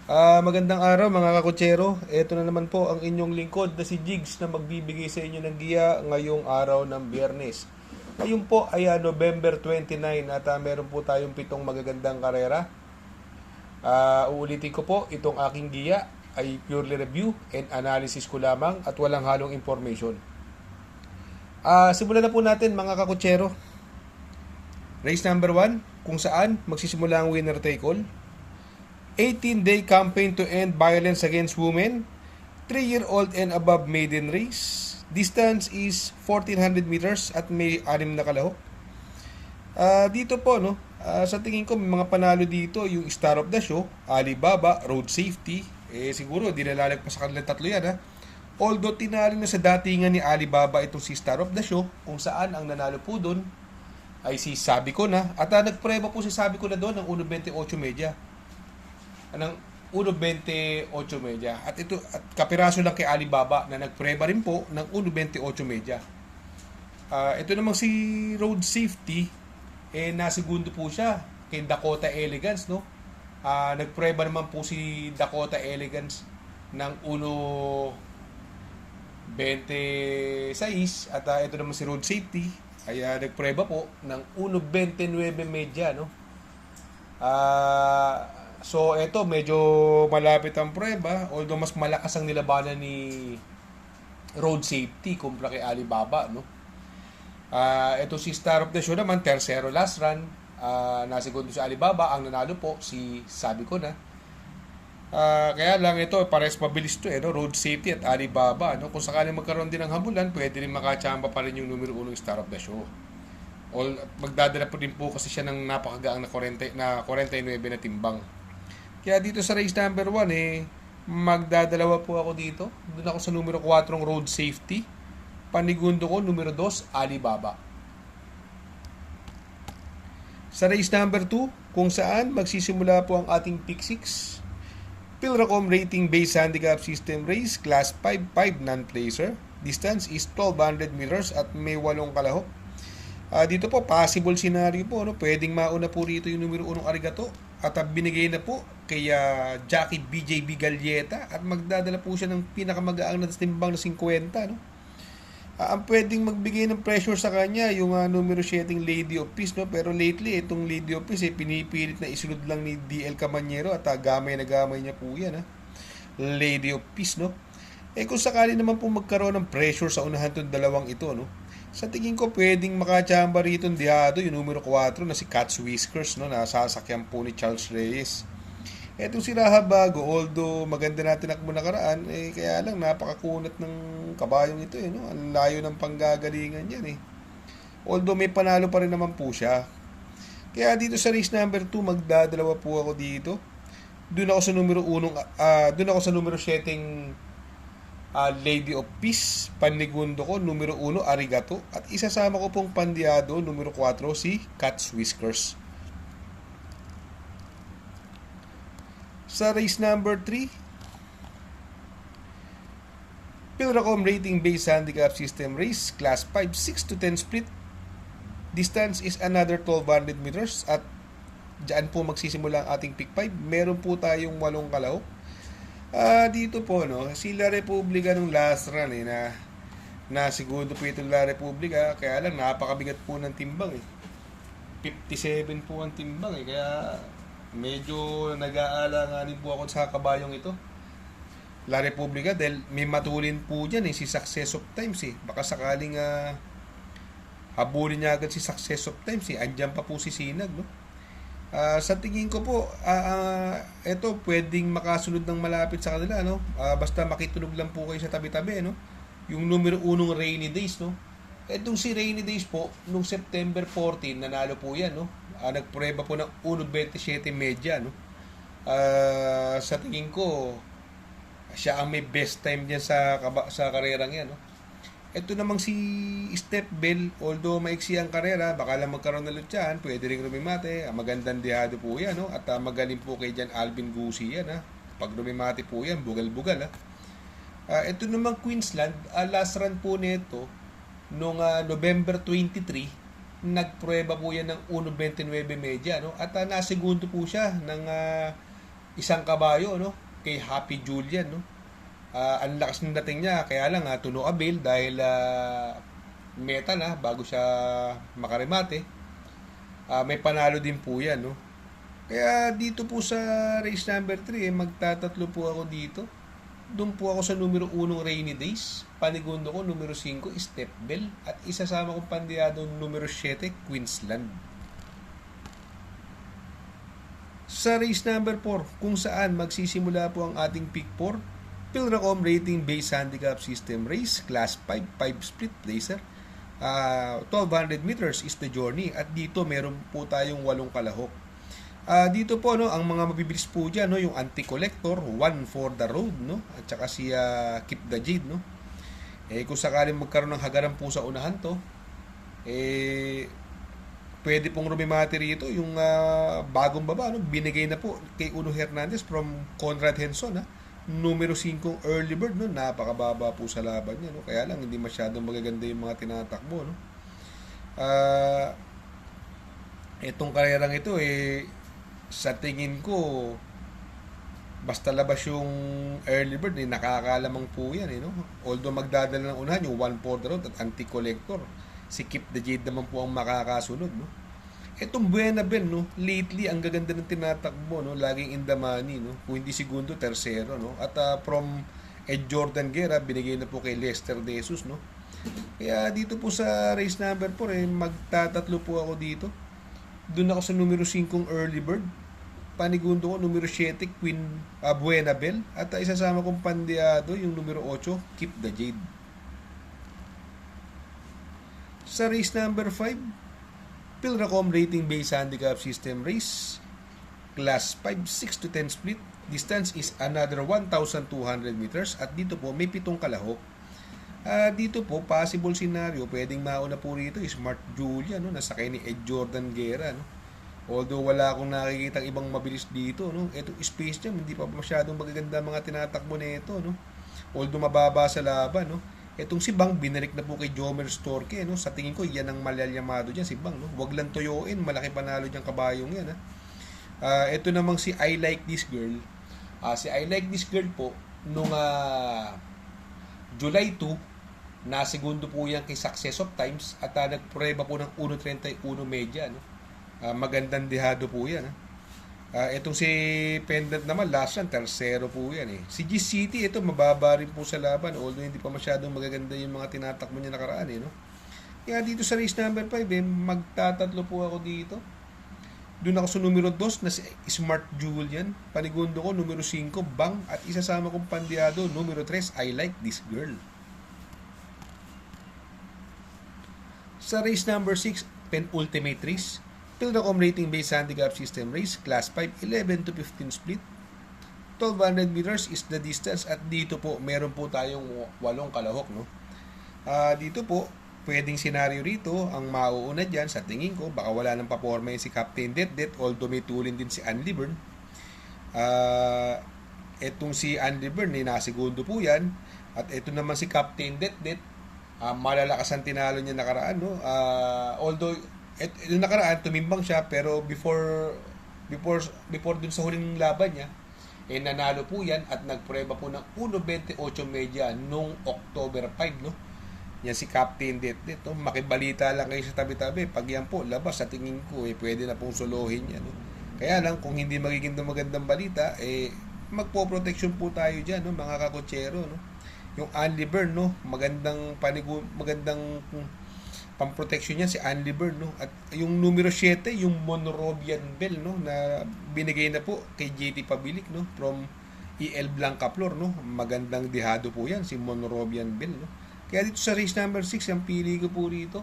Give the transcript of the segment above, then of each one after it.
Magandang araw mga kakutsero. Ito na naman po ang inyong lingkod na si Jigs na magbibigay sa inyo ng giya ngayong araw ng Biyernes. Ngayon po ay November 29 at meron po tayong 7 magagandang karera. Uulitin ko po, itong aking giya ay purely review and analysis ko lamang at walang halong information. Simulan na po natin mga kakutsero. Race number 1, kung saan magsisimula ang winner take all. 18-day campaign to end violence against women. 3-year-old and above maiden race. Distance is 1400 meters at may 6 na kalahok. Dito po, no, sa tingin ko may mga panalo dito. Yung star of the show, Alibaba, Road Safety. Siguro, di nalalagpas sa kanilang tatlo yan, ha. Although tinalo na sa datingan ni Alibaba itong si star of the show, kung saan ang nanalo po doon ay si Sabi ko na. At nagpreba po si Sabi ko na doon ng 1.28 media ng 1.28 media. At ito, at kapiraso lang kay Alibaba na nagpreba rin po ng 1.28 media. Ito namang si Road Safety, nasigundo po siya kay Dakota Elegance, no? Nagpreba naman po si Dakota Elegance ng 1.26 at ito naman si Road Safety ay nagpreba po ng 1.29 media, no? So eto medyo malapit ang prueba, although mas malakas ang nilabanan ni Road Safety kumpara kay Alibaba, no. Ito si Star of the Show naman, tercero last run, nasigundo si Alibaba, ang nanalo po si Sabi ko na. Kaya lang ito pares mabilis to, no? Road Safety at Alibaba, no. Kung sakaling magkaroon din ng habulan, pwede rin makachamba pa rin yung numero 1 Star of the Show. Magdadala po din po kasi siya ng napakagaang na 49 na timbang. Kaya dito sa race number 1, magdadalawa po ako dito. Doon ako sa numero 4 Road Safety. Panigundo ko, numero 2, Alibaba. Sa race number 2, kung saan magsisimula po ang ating pick 6. Pilracom Rating Based Handicap System Race, Class 5, 5 non-placer. Distance is 1200 meters at may 8 kalahok. Dito po, possible scenario po, no? Pwedeng mauna po rito yung numero 1 Arigato at binigay na po kay Jackie BJB Galleta at magdadala po siya ng pinakamagaang na timbang na 50, no? Ang pwedeng magbigay ng pressure sa kanya yung numero 7 Lady of Peace, no? Pero lately itong Lady of Peace pinipilit na isunod lang ni DL Camanyero at gamay na gamay niya po yan, ha? Lady of Peace, no? Kung sakali naman po magkaroon ng pressure sa unahan tong dalawang ito, no? Sa tingin ko pwedeng makachamba rito ng dihado yung numero 4 na si Cat's Whiskers, no? Nasasakyan po ni Charles Reyes. Etong si Rahabago, although maganda natin akong nakaraan, kaya lang napakakunat ng kabayong ito, no? Ang layo ng panggagalingan yan, Although may panalo pa rin naman po siya. Kaya dito sa race number 2, magdadalawa po ako dito. Doon ako sa numero 1, doon ako sa numero 7 Lady of Peace. Panigundo ko, numero 1, Arigato. At isasama ko pong pandiado, numero 4, si Cat's Whiskers. Sa race number 3, Pilracom Rating Based Handicap System Race, Class 5, 6 to 10 split. Distance is another 1200 meters at dyan po magsisimula ang ating pick 5. Meron po tayong 8 kalahok. Dito po, no, si La Republica nung last run, na segundo po itong La Republica, kaya lang napakabigat po ng timbang, 57 po ang timbang, kaya medyo nag-aalanganin po ako sa kabayong ito, La Republica, dahil may matulin po dyan, si Success of Times, baka sakaling habulin niya agad si Success of Times, andyan pa po si Sinag, no. Sa tingin ko po, ito pwedeng makasunod ng malapit sa kanila, no? Basta makitunog lang po kayo sa tabi-tabi, no? Yung numero 1 Rainy Days, no? Itong si Rainy Days po, nung September 14, nanalo po yan, no? Nagpreba po ng 1.27 media, no? Sa tingin ko, siya ang may best time diyan sa karerang yan, no? Ito namang si Steph Bell, although maiksi ang karera, baka lang magkaroon ng lutsahan, pwede rin rumimate. Magandang dihado po yan, no? At magaling po kay Jan Alvin Gusi yan, ha? Pag rumimate po yan, bugal-bugal, ha? Ito namang Queensland, last run po nito, noong November 23, nagprueba po yan ng 1.29 media, no? At nasegundo po siya ng isang kabayo, no? Kay Happy Julian, no? Ang lakas ng dating niya, kaya lang tuno abil dahil meta na bago siya makaremate. May panalo din po yan, no? Kaya dito po sa race number 3, magtatatlo po ako dito. Doon po ako sa numero 1, Rainy Days. Panigundo ko, numero 5, Step Bell. At isasama kong pandiyado, numero 7, Queensland. Sa race number 4, kung saan magsisimula po ang ating pick 4, Pilracom Rating Base Handicap System Race, Class 5, 5 Split Laser. 1200 meters is the journey. At dito meron po tayong 8 kalahok. Dito po, no, ang mga mabibilis po dyan, no, yung Anti-Collector, One for the Road, no, at saka si Keep the Jade, no. Kung sakaling magkaroon ng hagaran po sa unahan to, pwede pong rumimati rito yung bagong baba, no, binigay na po kay Uno Hernandez from Conrad Henson, numero 5 early bird, no, napakababa po sa laban niya, no, kaya lang hindi masyadong magaganda yung mga tinatakbo, no. Itong karerang ito, sa tingin ko, basta labas yung early bird, nakakalamang po yan, no? Although magdadala ng unahan yung One for the Road at Anti-Collector, si Keep the Jade naman po ang makakasunod, no? Itong Buena Bell, no? Lately, ang gaganda ng tinatakbo, no? Laging in the money, no? Kung hindi segundo, tersero, no? At from Ed Jordan Guerra, binigay na po kay Lester De Jesus, no? Kaya dito po sa race number 4, magtatatlo po ako dito. Doon ako sa numero 5 early bird. Panigundo ko numero 7 Buena Bell. At isasama kong pandiyado yung numero 8 Keep the Jade. Sa race number 5, Pilracom Rating Base Handicap System Race, Class 5, 6 to 10 split. Distance is another 1,200 meters. At dito po may 7 kalahok. Dito po, possible scenario, pwedeng mauna po rito is Smart Julia, no? Nasakay ni Ed Jordan Guerra, no? Although wala akong nakikita ibang mabilis dito, no? Itong Space Jam, hindi pa masyadong magaganda mga tinatakbo nito, no? Although mababa sa laban, no? Itong si Bang, binalik na po kay Jomer Storke, no? Sa tingin ko, yan ang malalyamado dyan, si Bang, no? Huwag lang toyoin, malaki panalo dyan kabayong yan, ha? Ito namang si I Like This Girl. Si I Like This Girl po, nung July 2, segundo po yan kay Success of Times at nagprueba po ng 1.31 media, no? Magandang dihado po yan. Itong si Pendant naman, last yan, tersero po yan. Si G-City, ito mababa rin po sa laban, although hindi pa masyadong magaganda yung mga tinatakbo niya nakaraan, no? Kaya dito sa race number 5, magtatatlo po ako dito. Doon ako sa numero 2 na si Smart Julian. Panigundo ko, numero 5, Bang. At isasama kong pandiyado, numero 3, I Like This Girl. Sa race number 6, penultimate race, Pilracom Rating Base Handicap System Race, Class 5, 11 to 15 split. 1,200 meters is the distance at dito po, meron po tayong 8 kalahok, no? Dito po, pwedeng senaryo rito, ang mauuna dyan, sa tingin ko, baka wala nang paporma si Captain Det, although may tulin din si Andy Byrne. Etong si Andy Byrne, nasegundo po yan. At ito naman si Captain Det, malalakas ang tinalo niya nakaraan, no? Although yung nakaraan tumimbang siya, pero before dun sa huling laban niya, nanalo po yan at nagprueba po ng 1.28 media nung October 5, no? Yan si Captain Det, no? Makibalita lang kayo sa tabi-tabi, pag yan po labas, sa tingin ko pwede na pong solohin yan, no? Kaya lang kung hindi magiging magandang balita, magpo-protection po tayo diyan, no, mga kakotsero, no? Yung Andy Byrne, no, magandang pang-protection niya si Andy Byrne, no. At yung numero 7, yung Monrovian Bell, no, na binigay na po kay JT Pabilik, no, from EL Blanca Flor, no. Magandang dihado po yan si Monrovian Bell, no. Kaya dito sa race number 6, ang pili ko po rito,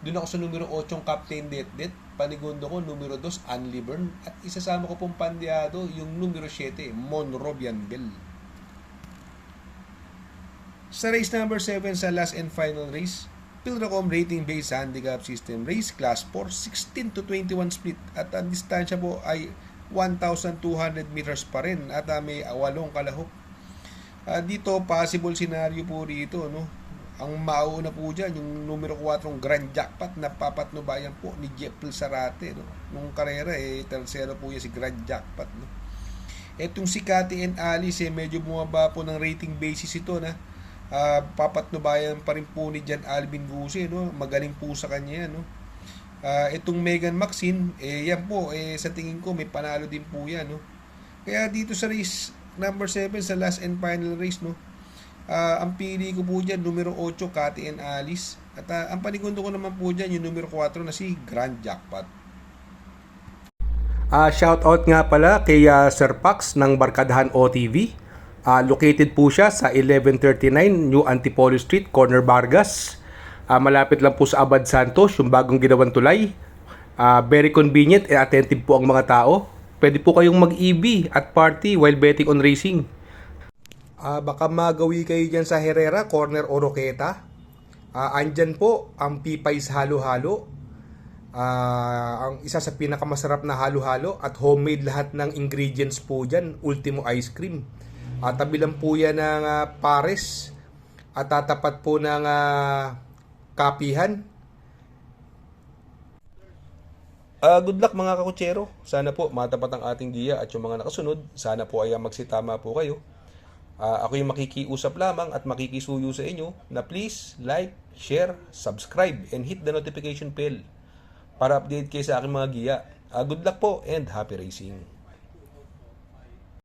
doon ako sa numero 8 Captain Det, panigundo ko numero 2 Andy Byrne, at isasama ko pong pandiyado yung numero 7 Monrovian Bell. Sa race number 7, sa last and final race, Pilracom Rating Base Handicap System Race, Class 4, 16 to 21 split. At ang distansya po ay 1,200 meters pa rin at may 8 kalahok. Dito, possible scenario po rito, no? Ang mauuna po dyan, yung numero 4 Grand Jackpot na papatnubayan po ni Jeff Sarate, no? Nung karera, tersero po yan si Grand Jackpot, no? Etong si Cathy and Alice, medyo bumaba po ng rating basis ito na. Papatnubayan pa rin po ni Jan Alvin Guse, no? Magaling po sa kanya yan, no? Itong Megan Maxine, yan po, sa tingin ko may panalo din po yan, no? Kaya dito sa race number 7 sa last and final race, no? Ang pili ko po dyan, numero 8, Cathy and Alice. At ang panigundo ko naman po dyan, yung numero 4 na si Grand Jackpot. Shoutout nga pala kay Sir Pax ng Barkadahan OTV. Located po siya sa 1139 New Antipolo Street, Corner Vargas. Malapit lang po sa Abad Santos, yung bagong ginawang tulay. Very convenient and attentive po ang mga tao. Pwede po kayong mag-EB at party while betting on racing. Baka magawi kayo dyan sa Herrera, Corner Oroqueta. Andyan po ang Pipay's Halo-Halo. Ang isa sa pinakamasarap na halo-halo at homemade lahat ng ingredients po dyan, Ultimo Ice Cream. Tabi lang po yan ng Pares at tatapat po ng Kapihan. Good luck mga kakutsero. Sana po matapat ang ating giya at yung mga nakasunod, sana po ay magsitama po kayo. Ako yung makikiusap lamang at makikisuyo sa inyo na please like, share, subscribe and hit the notification bell para update kayo sa aking mga giya. Good luck po and happy racing!